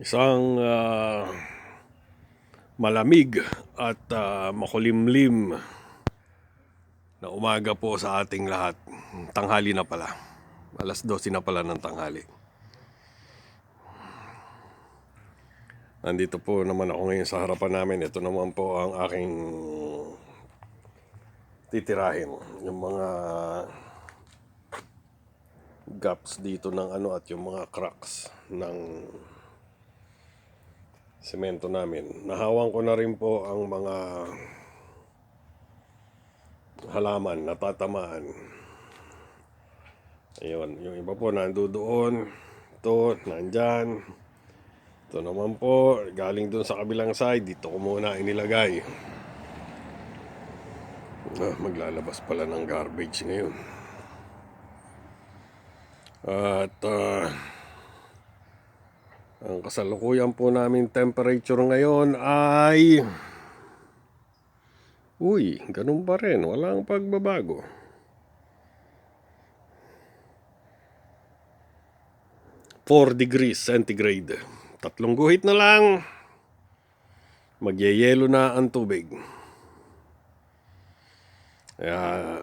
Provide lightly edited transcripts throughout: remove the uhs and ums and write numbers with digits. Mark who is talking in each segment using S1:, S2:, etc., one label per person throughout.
S1: Isang malamig at makulimlim na umaga po sa ating lahat. Tanghali na pala. Alas 12 na pala ng tanghali. Nandito po naman ako ngayon sa harapan namin. Ito naman po ang aking titirahin. Yung mga gaps dito ng at yung mga cracks ng semento namin. Nahawan ko na rin po ang mga halaman, natatamaan. Ayun, yung iba po nandoon. Ito, nandyan. Ito naman po, galing dun sa kabilang side. Dito ko muna inilagay. Maglalabas pala ng garbage ngayon. At ang kasalukuyan po namin temperature ngayon ay ganun pa rin, walang pagbabago. Four degrees centigrade. 3 guhit na lang, magyeyelo na ang tubig. Kaya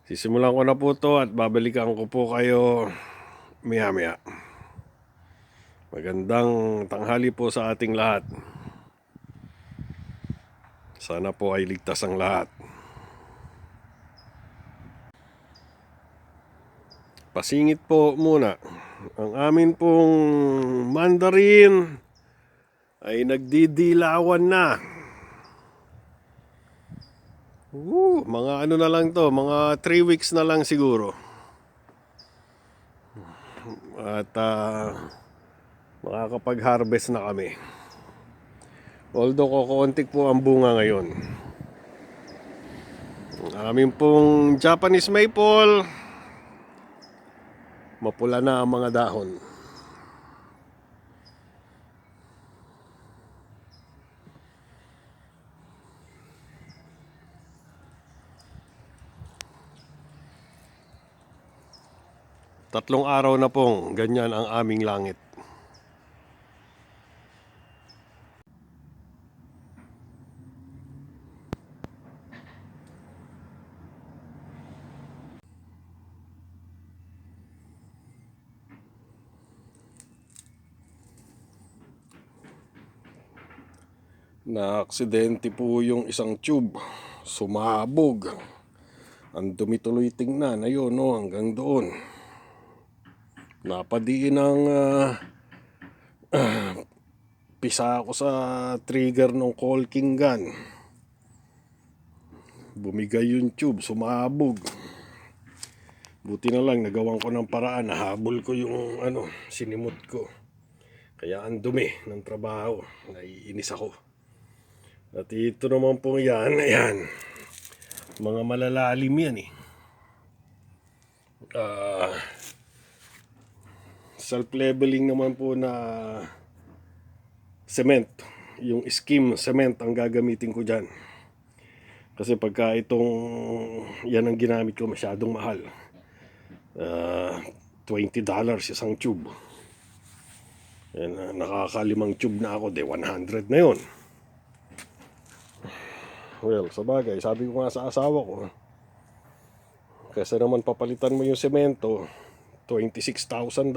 S1: sisimulan ko na po to at babalikan ko po kayo maya-maya. Magandang tanghali po sa ating lahat. Sana po ay ligtas ang lahat. Pasingit po muna. Ang amin pong mandarin ay nagdidilawan na. Mga na lang to, mga 3 weeks na lang siguro. At makakapag-harvest na kami. Although kukuntik po ang bunga ngayon. Ang amin pong Japanese maple, mapula na ang mga dahon. Tatlong araw na pong ganyan ang aming langit. Na-aksidente po yung isang tube. Sumabog. Ang dumi tuloy tingnan. Ayun, hanggang doon. Napadiin ang pisa ako sa trigger ng caulking gun. Bumigay yung tube, sumabog. Buti na lang nagawan ko ng paraan. Nahabol ko yung sinimot ko. Kaya ang dumi ng trabaho. Naiinis ako. At ito naman po yan, ayan. Mga malalalim yan self-leveling naman po na cement. Yung skim cement ang gagamitin ko dyan. Kasi pagka yan ang ginamit ko, masyadong mahal. $20 isang tube. Yan, nakakalimang tube na ako, 100 na yon. Well, sabagay, sabi ko nga sa asawa ko, kasi naman papalitan mo yung semento, $26,000.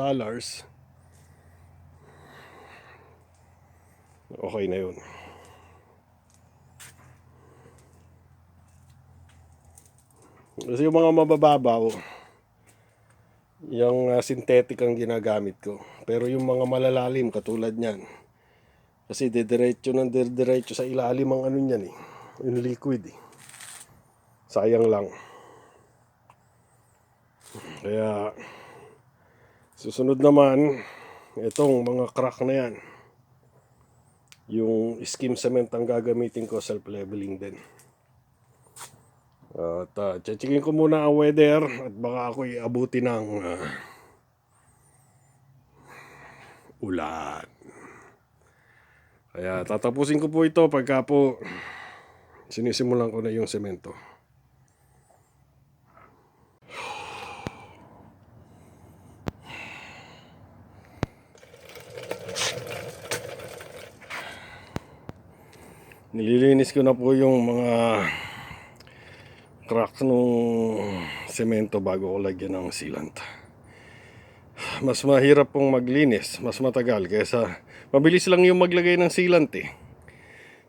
S1: Okay na yun. Kasi yung mga mabababaw, yung synthetic ang ginagamit ko. Pero yung mga malalalim, katulad nyan, kasi didiretso sa ilalim ang nyan yung liquid sayang lang. Kaya susunod naman itong mga crack na yan, yung skim cement ang gagamitin ko, self-leveling din. At checkin ko muna ang weather at baka ako iabuti ng ulan. Kaya tatapusin ko po ito pagka po sinisimulan ko na yung semento. Nililinis ko na po yung mga cracks nung semento bago ko lagyan ng sealant. Mas mahirap pong maglinis, mas matagal kaysa mabilis lang yung maglagay ng sealant eh.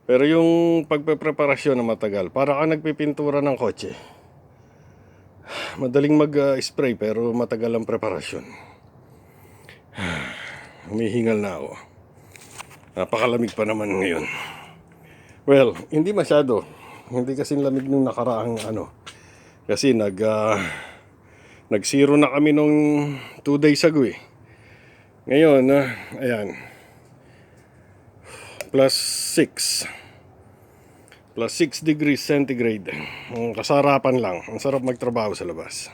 S1: Pero yung pagpepreparasyon na matagal, para ka nagpipintura ng kotse. Madaling mag-spray pero matagal ang preparasyon. Humihingal na ako. Napakalamig pa naman ngayon. Well, hindi masyado. Hindi kasing lamig nung nakaraang ano. Kasi nag-zero na kami nung 2 days ago eh. Ngayon, ayan. +6. +6 degrees centigrade. Ang kasarapan lang. Ang sarap magtrabaho sa labas.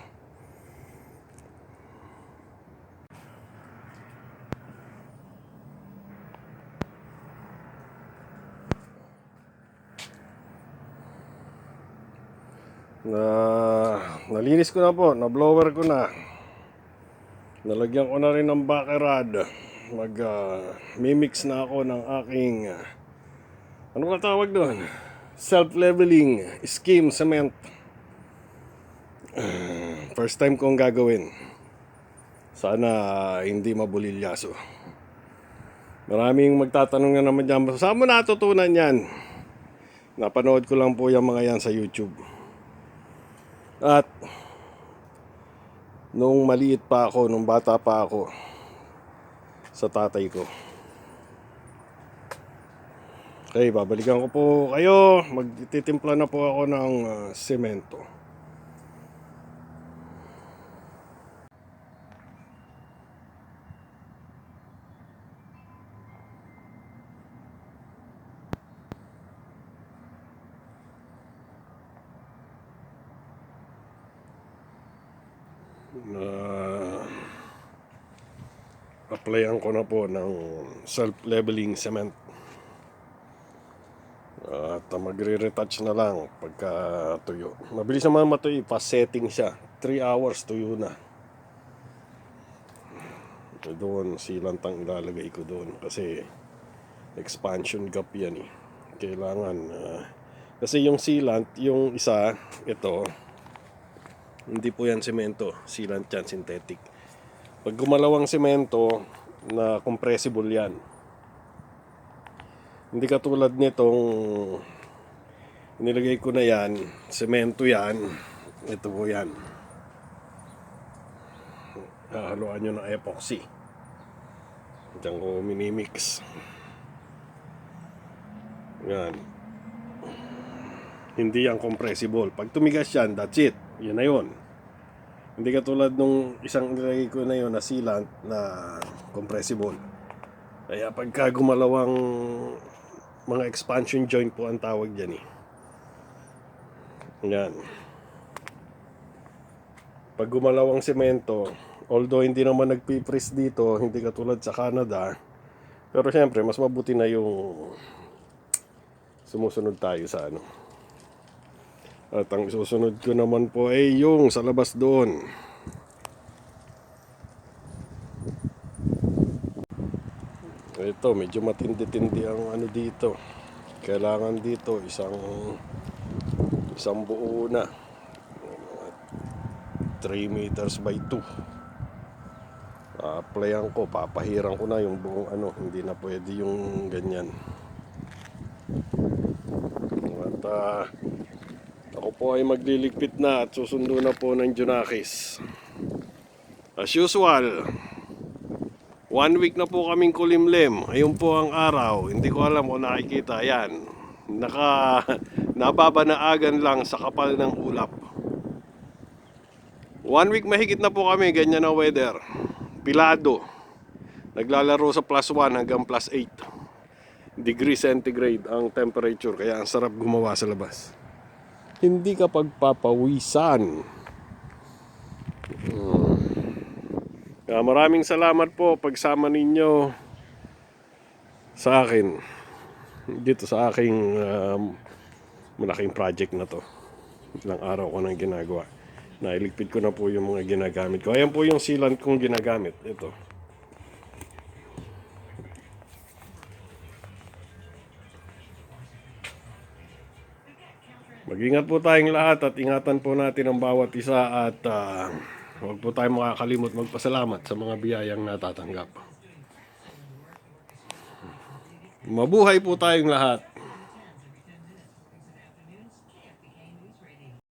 S1: Nalinis ko na po, na-blower ko na. Nalagyan ko na rin ng bakerad. Mimix na ako ng aking ano ba tawag doon? Self-leveling skim cement. First time kong gagawin. Sana hindi mabulilyaso. Maraming magtatanong na naman dyan, saan mo natutunan yan? Napanood ko lang po yung mga yan sa YouTube. At nung maliit pa ako, nung bata pa ako, sa tatay ko. Okay, babalikan ko po kayo. Magtitimpla na po ako ng semento. Applyan ko na po ng self-leveling cement. At magre-retouch na lang pagka tuyo. Mabilis naman matuyo, pa-setting siya. 3 hours tuyo na. Doon sealant ang ilalagay ko doon kasi expansion gap yan eh. Kailangan kasi yung sealant, yung isa, ito, hindi po yan semento, sealant yan, synthetic. Pag gumalaw ang semento, na compressible yan. Hindi katulad nitong nilagay ko na yan, semento yan, ito po yan. Haluan nyo ng epoxy. Diyan ko minimix. Yan. Hindi yan compressible. Pag tumigas yan, that's it. Yan na yun. Hindi katulad nung isang nilagay ko na yun na sealant na compressible. Kaya pagka gumalawang mga expansion joint po ang tawag dyan eh. Yan. Pag gumalawang semento, although hindi naman nagpipris dito, hindi katulad sa Canada, pero syempre mas mabuti na yung sumusunod tayo sa ano. At ang susunod ko naman po ay yung sa labas doon. Ito, medyo matindi-tindi ang ano dito. Kailangan dito isang buo na. 3 meters by 2. Applyan ko, papahiran ko na yung buong ano, hindi na pwede yung ganyan. At ako po ay magliligpit na at susundo na po ng Junakis. As usual, 1 week na po kaming kulimlim. Ayun po ang araw. Hindi ko alam kung nakikita. Yan. Nababanaagan lang sa kapal ng ulap. 1 week mahigit na po kami. Ganyan na weather. Pilado. Naglalaro sa +1 hanggang +8 degrees centigrade ang temperature. Kaya ang sarap gumawa sa labas. Hindi ka pagpapawisan. Maraming salamat po pagsama ninyo sa akin dito sa aking malaking project na to. Ilang araw ko nang ginagawa. Nailigpit ko na po yung mga ginagamit ko. Ayan po yung sealant kong ginagamit. Ito. Mag-ingat po tayong lahat at ingatan po natin ang bawat isa at huwag po tayong makakalimot magpasalamat sa mga biyayang natatanggap. Mabuhay po tayong lahat.